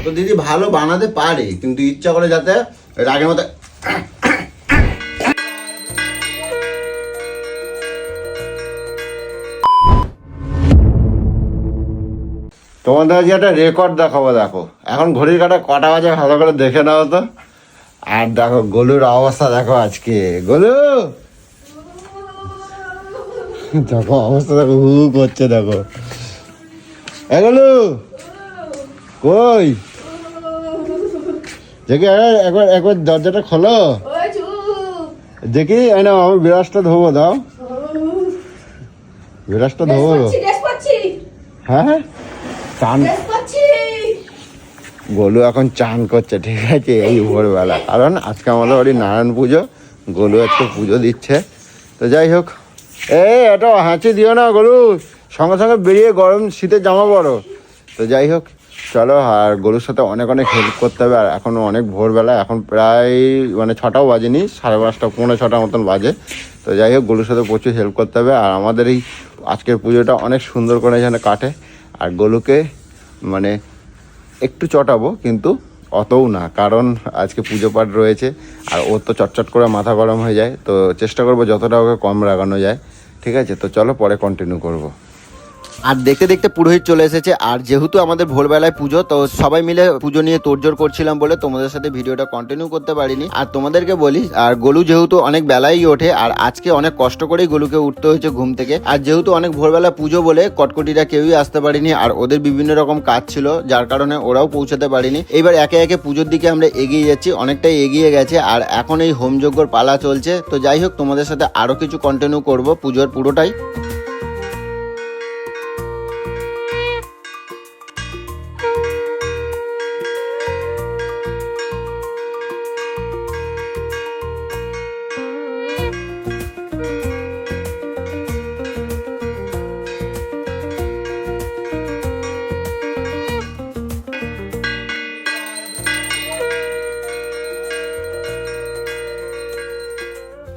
তো দিদি ভালো বানাতে পারে, কিন্তু ইচ্ছা করে যাতে রাগের মতো। তোমাদের আজকে একটা রেকর্ড দেখাবো, দেখো এখন ঘড়ির কাঁটা কটা বাজে ভালো করে দেখে নাও তো। আর দেখো গোলুর অবস্থা দেখো আজকে, গোলু দেখো অবস্থা দেখো, হু করছে দেখো। এ গোলু কই দেখি, একবার একবার দরজাটা খোলো দেখি। না আমি বিরাজটা ধোবো, দাও বিরাজটা ধোবো। হ্যাঁ চান, গোলু এখন চান করছে, ঠিক আছে এই ভোরবেলা, কারণ আজকে আমাদের বাড়ি নারায়ণ পুজো, গোলু আজকে পুজো দিচ্ছে। তো যাই হোক, এটা হাঁচি দিও না গোলু, সঙ্গে সঙ্গে বেরিয়ে গরম শীতের জামা পরো। তো যাই হোক চলো, আর গরুর সাথে অনেক অনেক হেল্প করতে হবে। আর এখনও অনেক ভোরবেলা, এখন প্রায় মানে 6টাও বাজেনি, 5:30 পৌনে 6টার মতন বাজে। তো যাই হোক গরুর সাথে প্রচুর হেল্প করতে হবে। আর আমাদের এই আজকের পুজোটা অনেক সুন্দর করে যেন কাটে। আর গরুকে মানে একটু চটাবো, কিন্তু অতও না, কারণ আজকে পুজো পাঠ রয়েছে আর ওর তো চটচট করে মাথা গরম হয়ে যায়। তো চেষ্টা করবো যতটা ওকে কম রাগানো যায়, ঠিক আছে? তো চলো পরে কন্টিনিউ করবো। আর দেখতে দেখতে পুরোহিত চলে এসেছে। আর যেহেতু আমাদের ভোরবেলায় পুজো, তো সবাই মিলে পুজো নিয়ে তোড়জোড় করছিলাম বলে তোমাদের সাথে ভিডিওটা কন্টিনিউ করতে পারিনি। আর তোমাদেরকে বলি, আর গোলু যেহেতু অনেক বেলাই ওঠে, আর আজকে অনেক কষ্ট করেই গোলুকে উঠতে হয়েছে ঘুম থেকে। আর যেহেতু অনেক ভোরবেলা পুজো বলে কটকটিরা কেউই আসতে পারিনি, আর ওদের বিভিন্ন রকম কাজ ছিল, যার কারণে ওরাও পৌঁছাতে পারিনি। এবার একে একে পুজোর দিকে আমরা এগিয়ে যাচ্ছি, অনেকটাই এগিয়ে গেছে। আর এখন এই হোমযজ্ঞর পালা চলছে। তো যাই হোক তোমাদের সাথে আরো কিছু কন্টিনিউ করবো পুজোর পুরোটাই।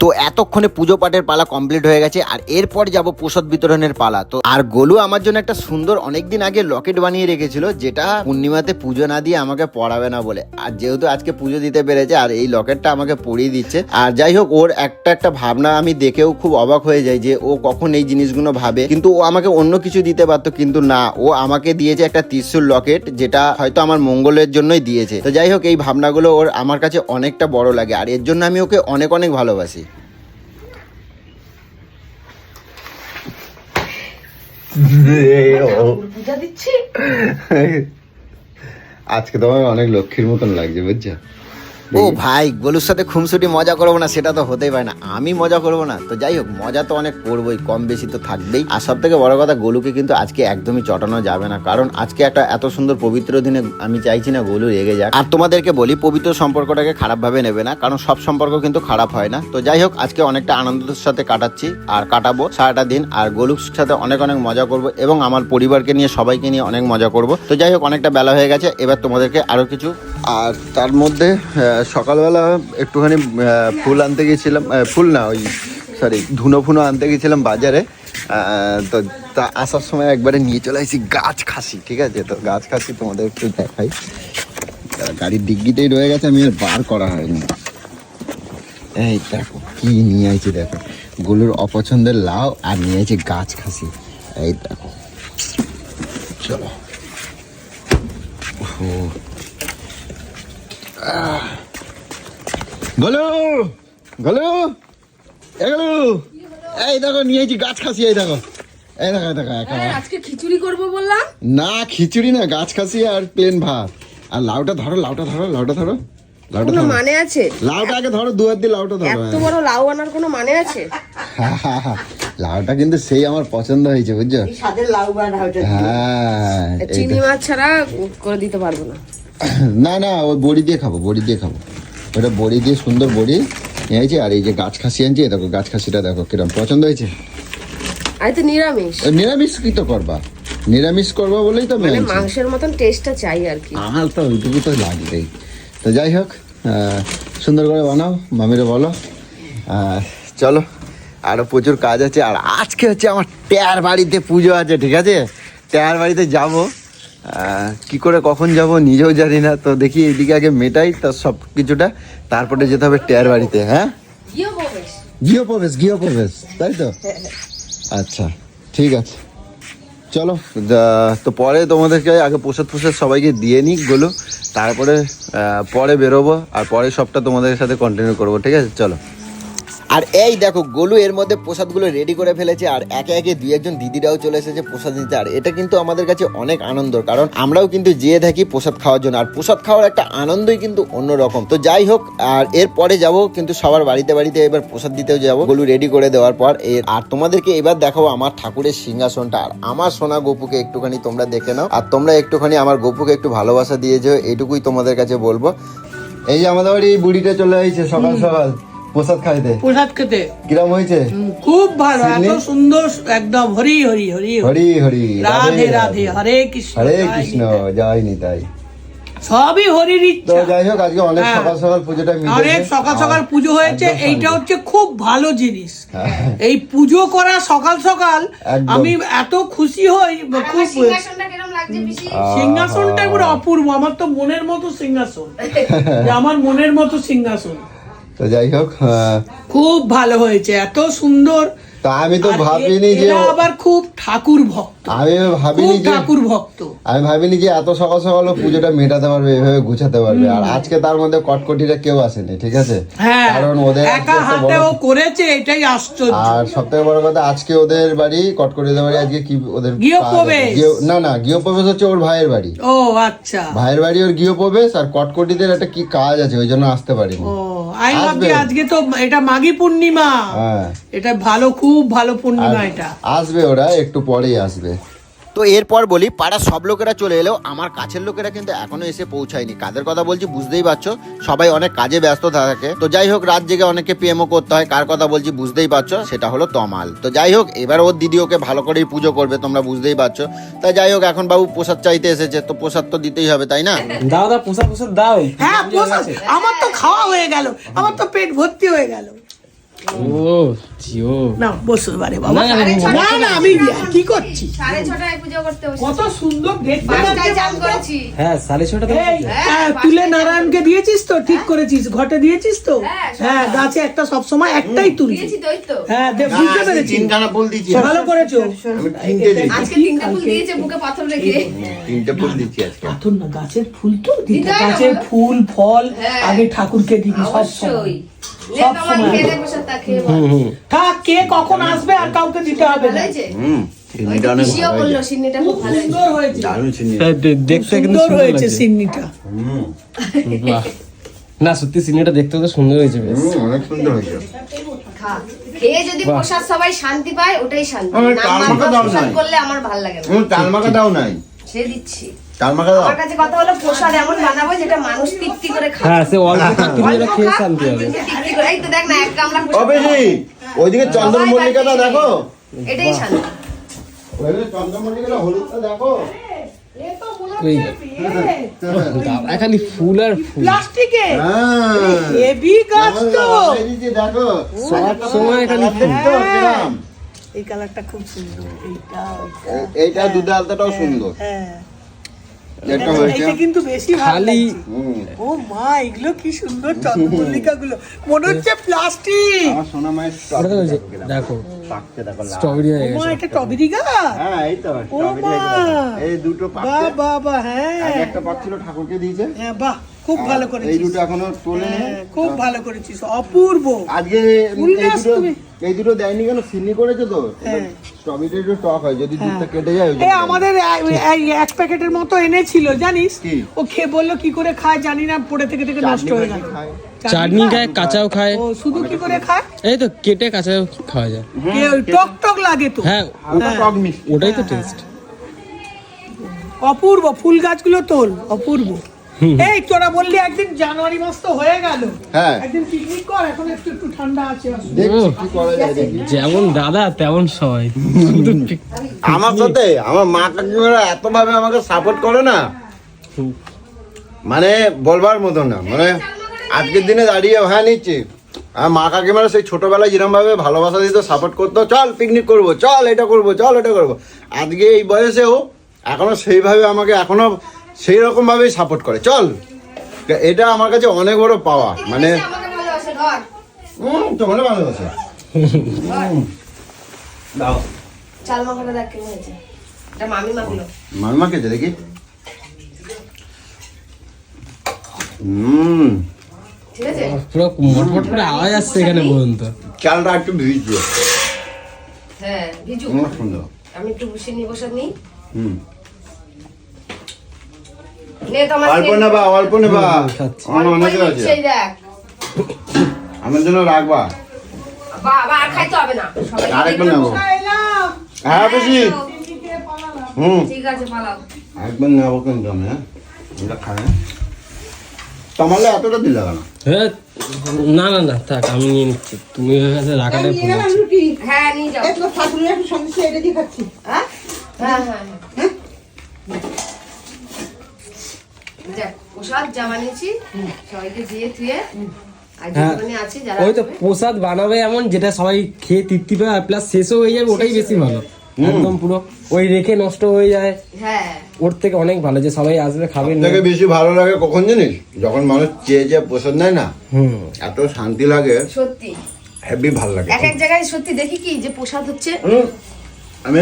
তো এতক্ষণে পুজো পাঠের পালা কমপ্লিট হয়ে গেছে, আর এরপর যাব প্রসাদ বিতরণের পালা। তো আর গোলু আমার জন্য একটা সুন্দর অনেকদিন আগে লকেট বানিয়ে রেখেছিল, যেটা পূর্ণিমাতে পুজো না দিয়ে আমাকে পড়াবে না বলে। আর যেহেতু আজকে পুজো দিতে পেরেছে, আর এই লকেটটা আমাকে পরিয়ে দিচ্ছে। আর যাই হোক, ওর একটা ভাবনা আমি দেখেও খুব অবাক হয়ে যাই যে ও কখন এই জিনিসগুলো ভাবে। কিন্তু ও আমাকে অন্য কিছু দিতে পারতো, কিন্তু না, ও আমাকে দিয়েছে একটা ত্রিশূল লকেট, যেটা হয়তো আমার মঙ্গলের জন্যই দিয়েছে। তো যাই হোক, এই ভাবনাগুলো ওর আমার কাছে অনেকটা বড় লাগে, আর এর জন্য আমি ওকে অনেক অনেক ভালোবাসি। আজকে তোমার অনেক লক্ষ্মীর মতন লাগছে, বুঝছো? ও ভাই, গোলুর সাথে খুমসুটি মজা করবো না, সেটা তো হতেই পারে না। আমি মজা করবো না? তো যাই হোক, মজা তো অনেক করবোই, কম বেশি তো থাকবেই। আর সব থেকে বড় কথা, গোলুকে কিন্তু আজকে একদমই চটানো যাবে না, কারণ আজকে একটা এত সুন্দর পবিত্র দিনে আমি চাইছি না গোলু রেগে যাক। আর তোমাদেরকে বলি, পবিত্র সম্পর্কটাকে খারাপ ভাবে নেবে না, কারণ সব সম্পর্ক কিন্তু খারাপ হয় না। তো যাই হোক, আজকে অনেকটা আনন্দের সাথে কাটাচ্ছি আর কাটাবো সারাটা দিন। আর গোলুর সাথে অনেক অনেক মজা করবো, এবং আমার পরিবারকে নিয়ে সবাইকে নিয়ে অনেক মজা করবো। তো যাই হোক, অনেকটা বেলা হয়ে গেছে, এবার তোমাদেরকে আরো কিছু। আর তার মধ্যে সকালবেলা একটুখানি ফুল আনতে গেছিলাম, ফুল না, ওই সরি ধুনো ফুনো আনতে গেছিলাম বাজারে। তো তা আসার সময় একবারে নিয়ে চলে আসি গাছ খাসি, ঠিক আছে? তো গাছ খাসি তোমাদের একটু দেখাই, গাড়ির ডিগ্গিতেই রয়ে গেছে, আমি আর বার করা হয়নি। এই দেখো কি নিয়ে আইছি, দেখো গোলুর অপছন্দের লাউ, আর নিয়ে আইছি গাছ খাসি। এই দেখো, চলো। গোলু গোলু এগুলো, এই দেখো নিয়েছি গাছ খাসি, এই দেখো, এই দেখো, এই দেখো। আজকে খিচুড়ি করবো বললাম না, খিচুড়ি না, গাছ খাসি আর প্লেন ভাত। আর লাউটা ধরো, লাউটা ধরো, লাউটা ধরো, লাউটা ধরো। মানে আছে? লাউটা আগে ধরো, দুয়ার দিয়ে লাউটা ধরো। এত বড় লাউ আনার কোনো মানে আছে? লাউটা কিন্তু সেই আমার পছন্দ হয়েছে, বুঝছো? স্বাদের লাউ বানা ওটা। হ্যাঁ, চিনি মাছ ছাড়া করে দিতে পারবো না। না না, ওই বড়ি দিয়ে খাবো, বড়ি দিয়ে খাবো। ওটা বড়ি দিয়ে, সুন্দর বড়ি নিয়েছি। আর এই যে গাছ খাসি আনছি, দেখো গাছ খাসিটা দেখো কিরম পছন্দ হয়েছে। আর তো নিরামিষ। নিরামিষ কি তো করবা, নিরামিষ করবা বলেই তো মানে মাংসের মতন টেস্টটা চাই আর কি। আমার তো ওইটুকু তো লাগবেই। তো যাই হোক, সুন্দর করে বানাও, মামিরে বলো। চলো, আরও প্রচুর কাজ আছে। আর আজকে হচ্ছে আমার ট্যার বাড়িতে পুজো আছে, ঠিক আছে? ট্যার বাড়িতে যাবো। কি করে কখন যাব নিজেও জানি না। তো দেখি এইদিকে আগে মেটাই তো সব কিছুটা, তারপরে যেতে হবে টেয়ার বাড়িতে। হ্যাঁ, গৃহপ্রবেশ তাই তো? আচ্ছা ঠিক আছে, চলো। তো পরে তোমাদেরকে আগে প্রসাদ সবাইকে দিয়ে নিক গুলো, তারপরে পরে বেরোবো, আর পরে সবটা তোমাদের সাথে কন্টিনিউ করবো। ঠিক আছে, চলো। আর এই দেখো গোলু এর মধ্যে প্রসাদগুলো রেডি করে ফেলেছে, আর একে একে দুই একজন দিদিরাও চলে এসেছে প্রসাদ নিতে। আর এটা কিন্তু আমাদের কাছে অনেক আনন্দ, কারণ আমরাও কিন্তু যেয়ে থাকি প্রসাদ খাওয়ার জন্য, আর প্রসাদ খাওয়ার একটা আনন্দই কিন্তু অন্যরকম। তো যাই হোক, আর এরপরে যাব কিন্তু সবার বাড়িতে বাড়িতে এবার প্রসাদ দিতেও যাবো গোলু রেডি করে দেওয়ার পর। আর তোমাদেরকে এবার দেখাবো আমার ঠাকুরের সিংহাসনটা, আর আমার সোনা গোপুকে একটুখানি তোমরা দেখে নাও, আর তোমরা একটুখানি আমার গোপুকে একটু ভালোবাসা দিয়েছো, এইটুকুই তোমাদের কাছে বলবো। এই যে আমাদের বাড়ি বুড়িটা চলে আসছে সকাল সকাল প্রসাদ খেতে। কিরম হয়েছে? খুব ভালো, এত সুন্দর, একদম হরি হরি হরি হরি হরি, রাধে রাধে, হরে কৃষ্ণ হরে কৃষ্ণ, জয় নিতাই। সবই হরির তো ইচ্ছা। যাই হোক, আজকে অনেক সকাল সকাল পুজোটা অনেক সকাল সকাল পুজো হয়েছে, এইটা হচ্ছে খুব ভালো জিনিস। এই পুজো করা সকাল সকাল একদম। আমি এত খুশি হই, খুব। সিংহাসনটা পুরো অপূর্ব, আমার তো মনের মতো সিংহাসন, যে আমার মনের মতো সিংহাসন। তো যাই হোক, খুব ভালো হয়েছে, এত সুন্দর। তা আমি তো আর ভাবিনি যে এরা আবার খুব ঠাকুর ভক্ত, আমি ভাবিনি খুব যে ঠাকুর ভক্ত। আমি ভাবিনি যে এত সকাল সকাল পুজোটা মেটাতে পারবে, এভাবে গুছাতে পারবে। আর আজকে তার মধ্যে কটকটিরা কেউ আসেনি, ঠিক আছে? হ্যাঁ, কারণ ওদের একা হাতে ও করেছে, এটাই আশ্চর্য। আর সব থেকে বড় কথা, আজকে ওদের বাড়ি কটকটিদের বাড়ি আজকে কি ওদের গৃহপ্রবেশ। না গৃহপ্রবেশ হচ্ছে ওর ভাইয়ের বাড়ি। ও আচ্ছা, ভাইয়ের বাড়ি ওর গৃহপ্রবেশ, আর কটকটিদের একটা কি কাজ আছে, ওই জন্য আসতে পারিনি। ও আমি ভাবছি আজকে তো এটা মাঘী পূর্ণিমা। হ্যাঁ, এটা ভালো, খুব ভালো পূর্ণিমা এটা। আসবে, ওরা একটু পরেই আসবে। তো এরপর বলি, পাড়ার সব লোকেরা চলে এলেও আমার কাছের লোকেরা কিন্তু এখনো এসে পৌঁছায়নি। কাদের কথা বলছি বুঝতেই পারছো, সবাই অনেক কাজে ব্যস্ত থাকে। তো যাই হোক, রাত জেগে অনেককে পিএমও করতে হয়। কার কথা বলছি বুঝতেই পারছো, সেটা হলো তমাল। তো যাই হোক, এবার ওর দিদি ওকে ভালো করেই পুজো করবে, তোমরা বুঝতেই পারছো। তাই যাই হোক, এখন বাবু প্রসাদ চাইতে এসেছে, তো প্রসাদ তো দিতেই হবে, তাই না? দাও প্রসাদ দাও। হ্যাঁ, প্রসাদ আমার তো খাওয়া হয়ে গেল, আমার তো পেট ভর্তি হয়ে গেল। ও জিও না বসো বারে বাবা, না না আমি কি করছি, 6:30টায় পুজো করতে বসেছি। কত সুন্দর দেখতে 5টায় চান করেছি। হ্যাঁ 6:30 এই, তুলে নারায়ণকে দিয়েছিস তো? ঠিক করেছিস, ঘটে দিয়েছিস তো? হ্যাঁ, হ্যাঁ, গাছে একটা সবসময় একটাই তুলবি। দিয়েছি তো, এই তো। হ্যাঁ, বুঝতে পেরেছি, তিনখানা ফুল দিচ্ছি, ভালো করেছো। আমি তিনটে দিচ্ছি, আজকে 3টে ফুল দিয়েছে বুকে পাথর রেখে। তিনটে ফুল দিচ্ছি আজকে। পাথর না, গাছের ফুল তো দিতে, দিতে হয় না, গাছের বলো? ফুল ফল হ্যাঁ। আগে ঠাকুরকে দিবি সব সময়। অবশ্যই। নে সব তোমার সময়। খেয়ে প্রসাদটা খেয়ে বল। থাক, কে কখন আসবে আর কাউকে দিতে হবে ভালো না। হয়েছে? ওই সিন্নিটা তো অনেক পিসিও ভালো বললো হয়েছে, সিন্নিটা খুব ভালো হয়েছে। সুন্দর হয়েছে, দারুণ সিন্নি। দেখতে কিন্তু সুন্দর সুন্দর হয়েছে লাগছে। সিন্নিটা। বাহ, না সত্যি সিনেমাটা দেখতে তো সুন্দর হয়েছে বেশ। অনেক সুন্দর হয়েছে। খা। খেয়ে যদি প্রসাদ সবাই শান্তি পায়, ওটাই শান্তি। আমার না তাল মাখা মাখা দাও প্রসাদ নাই। করলে আমার ভালো লাগে না। তাল মাখা দাও নাই? সে দিচ্ছি। তাল মাখা দাও। আমার কাছে কথা হলো প্রসাদ এমন বানাবো যেটা মানুষ তৃপ্তি করে খায়। হ্যাঁ সে অল্প তুমি অল্প খেয়ে খা, শান্তি হবে। কিন্তু তৃপ্তি করে। এই তো দেখ না, এক গামলা ও প্রসাদ বেশি, ওইদিকে চন্দ্রমল্লিকাটা দেখো, এটাই শান্তি। ওইদিকে চন্দ্রমল্লিকাটা হলুদটা দেখো। ওই দাদা খালি ফুল আর ফুল। প্লাস্টিকে হ্যাঁ, হেভি গাছ তো। এই যে দেখো, সব সময় খালি ফুল। দেখো কিরম। এই কালারটা খুব সুন্দর, এইটা এইটা দুধে আলতাটাও সুন্দর। হ্যাঁ, এটা হয়েছে। এইটা কিন্তু বেশি ভালো খালি লাগছে। হুম। ও মা, এগুলো কি সুন্দর চন্দ্রমল্লিকা গুলো, মনে হচ্ছে প্লাস্টিক। আমার সোনা মায়ের ওটা তো হয়েছে, দেখো পাকছে, দেখো লাল। স্ট্রবেরি হয়ে মা, গেছে। এটা টবেরি গাছ। হ্যাঁ, এই তো ও স্ট্রবেরি মা, হয়ে গেছে। এই দুটো বাহ পাকছে, বাহ বাহ, হ্যাঁ আগে একটা পাকছিল ঠাকুরকে দিয়েছে, হ্যাঁ, বাহ, খুব ভালো এই করেছিস। দুটো এখনো তোলে নি। হ্যাঁ, খুব ভালো করেছিস, অপূর্ব। আজকে ফুল এই গাছ দুটো তুমি। এই দুটো দেয়নি কেন, সিন্নি করেছে তো। হ্যাঁ। স্ট্রবেরি একটু টক হয়, যদি দুধটা কেটে যায় ওই জন্য এই দেয়নি। আমাদের এক প্যাকেটের মতো এনেছিল জানিস, কি? ও খেয়ে বললো কি করে খায় জানি না, পড়ে থেকে থেকে নষ্ট হয়ে গেল। খায়। চাটনি খায়, কাঁচাও খায়। ও শুধু কি করে খায়? এই তো কেটে কাঁচাও খাওয়া যায়। ওই টক টক লাগে তো। হ্যাঁ হালকা টক মিষ্টি। ওটাই তো টেস্ট। অপূর্ব, ফুল গাছগুলো তোল, অপূর্ব। এই তোরা বললি একদিন জানুয়ারি মাস তো হয়ে গেল, হ্যাঁ, একদিন পিকনিক কর, এখন একটু একটু ঠান্ডা আছে। দেখছি কি করা যায় দেখি। যেমন দাদা তেমন সবাই। আমার সাথে আমার মা কাকিমারা এত ভাবে আমাকে সাপোর্ট করে না, মানে বলবার মতো না। মানে আজকের দিনে দাঁড়িয়ে হ্যাঁ নিচ্ছি, আর মা কাকিমারা সেই ছোটবেলায় যেরকম ভাবে ভালোবাসা দিত, সাপোর্ট করতো, চল পিকনিক করবো, চল এটা করবো, চল এটা করবো। আজকে এই বয়সেও এখনো সেইভাবে আমাকে এখনো সেই রকম ভাবেই সাপোর্ট করে। চল, এটা আমার কাছে অনেক বড় পাওয়া। মানে আমাকে ভালোবাসে ধর তোমার ভালোবাসে। দাও চাল মাখাটা দেখ কেমন হয়েছে, এটা মামি মাখলো। মাকে দেখি। ঠিক আছে, পুরো মটমট করে আওয়াজ আসছে এখানে পর্যন্ত। চালটা একটু ভিজছে, হ্যাঁ ভিজু। অনেক সুন্দর। আমি একটু বসিয়ে নিই, বসাত নিই। হুম, নে তোমার অল্প নেবা, অল্প নেবা, খাচ্ছি। আমার অনেক আছে, সেই দেখ আমার জন্য রাখবা। বাবা আর খাইতে হবে না, সবাই আরেকবার নেবো। হ্যাঁ বেশি। ঠিক আছে পালাও। একবার নেবো কিন্তু আমি, হ্যাঁ এটা খাই। তোমালে এতটা দিলে কেন? হ্যাঁ, না না না থাক, আমি নিয়ে নিচ্ছি। তুমি ওর কাছে রাখাটাই ভুল হচ্ছে। হ্যাঁ নিয়ে যাও। হ্যাঁ হ্যাঁ হ্যাঁ হ্যাঁ। দেখ প্রসাদ যা বানিয়েছি সবাইকে দিয়ে থুয়ে আর যেখানে আছে যারা ওই তো আসবে, প্রসাদ বানাবে এমন যেটা সবাই খেয়ে তৃপ্তি পায়, প্লাস শেষও হয়ে যাবে, ওটাই বেশি ভালো। একদম পুরো ওই রেখে নষ্ট হয়ে যায়, হ্যাঁ ওর থেকে অনেক ভালো যে সবাই আসবে খাবে। থেকে বেশি ভালো লাগে কখন জানিস? যখন মানুষ চেয়ে চেয়ে প্রসাদ নেয় না, হুম, এত শান্তি লাগে, সত্যি হেভি ভালো লাগে। এক এক জায়গায় সত্যি দেখি কি যে প্রসাদ হচ্ছে আমি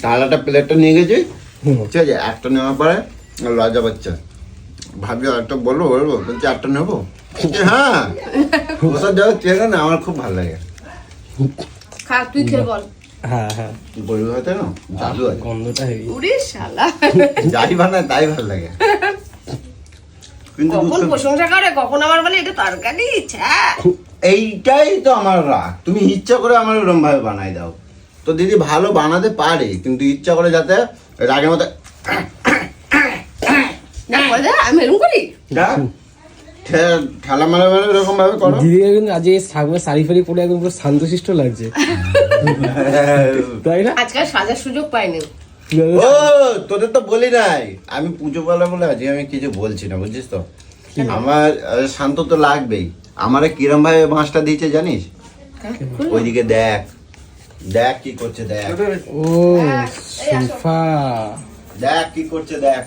থালাটা প্লেটটা নিয়ে গেছি, হুম। ঠিক আছে, একটা নেওয়ার পরে লজ্জা পাচ্ছে, ভাবছি একটা বলবো বলছি একটা নেবো। বলছি, হ্যাঁ প্রসাদ যাওয়া চেয়ে না আমার খুব ভালো লাগে। খা তুই খেয়ে বল। হ্যাঁ হ্যাঁ, গরিব হয়তো না জাদু আছে, গন্ধটা হেভি। উড়ি শালা যাই বানায় তাই ভালো লাগে। কিন্তু কখন বুঝতে- প্রশংসা করে কখন আমার বলে এটা তরকারি ছ্যা। এইটাই তো আমার রাগ, তুমি ইচ্ছা করে আমার ওরম ভাবে বানাই দাও। তো দিদি ভালো বানাতে পারে, কিন্তু ইচ্ছা করে যাতে রাগের মতো না করে দে, আমি এরকম করি। ঠেলা মারা মারা এরকম ভাবে করো। দিদিকে কিন্তু আজ এই সাগরে শাড়ি ফাড়ি পরে একদম পুরো শান্তশিষ্ট লাগছে, তাই না? আজকাল সাজার সুযোগ পাইনি। ও তোদের তো বলি নাই, আমি পুজো পালা বলে আজকে আমি কিছু বলছি না, বুঝছিস তো? আমার শান্ত তো লাগবেই। আমারে কিরম ভাবে বাঁশটা দিয়েছে জানিস? ওইদিকে দেখ, দেখ কি করছে, দেখ ও সোফা, দেখ কি করছে, দেখ।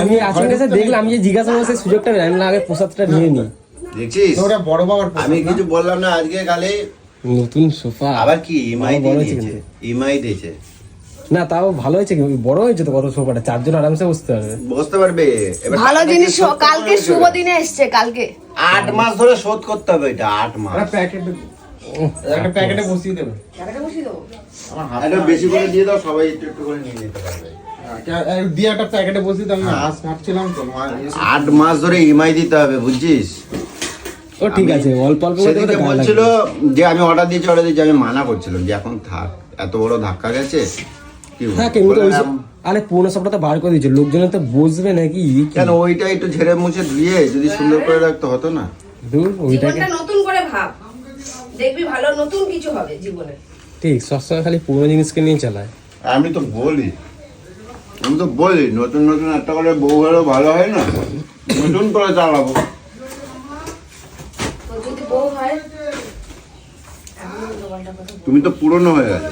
আমি আসলে কাছে দেখলাম, আমি যে জিজ্ঞাসা করছি সুযোগটা নেই, আমি না আগে প্রসাদটা নিয়ে নি। দেখছিস আমি কিছু বললাম না, আজকে খালি নতুন সোফা আবার কি ইমাই বড় হয়েছে দিয়েছে, কিন্তু। ইমাই দিয়েছে। না তাও ভালো হয়েছে, কিন্তু বড় হয়েছে তো কত সোফাটা, চারজন আরামসে বসতে পারবে। বুঝতে পারবে এবার ভালো টাকাটা জিনিস শোধ করতে কালকে হবে। শুভ দিনে এসছে কালকে। 8 মাস ধরে শোধ করতে হবে এটা, 8 মাস। প্যাকেটে বসিয়ে দেবে। টাকাটা বসিয়ে দেবো। এটা বেশি করে দিয়ে দাও, সবাই একটু একটু করে নিয়ে নিতে পারবে। দিয়ে একটা প্যাকেটে বসিয়ে তো আমি আস মারছিলাম তো 8 মাস ধরে ইমাই দিতে হবে, বুঝছিস? ও ঠিক আছে, অল্প অল্প করে সেদিকে তো গায়ে বলছিল লাগবে। যে আমি অর্ডার দিয়েছি, আমি মানা করছিলাম যে এখন থাক, এত বড় ধাক্কা গেছে কি বলবো? হ্যাঁ কিন্তু বললাম, আরে পুরনো সবটা তো বার করে দিয়েছে, লোকজনের তো বসবে নাকি? কেন ওইটা একটু ঝেড়ে মুছে ধুয়ে যদি সুন্দর করে রাখতে হতো না? দূর ওইটাকে জীবনটা নতুন করে ভাব, দেখবি ভালো নতুন কিছু হবে জীবনে। ঠিক, সবসময় খালি পুরনো জিনিসকে নিয়ে চালায়। আমি তো বলি নতুন নতুন একটা করে বউ হলেও ভালো হয় না, নতুন করে চালাবো। তো যদি বউ হয় এখন উল্টোপাল্টা কথা তুমি তো পুরনো হয়ে গেছে।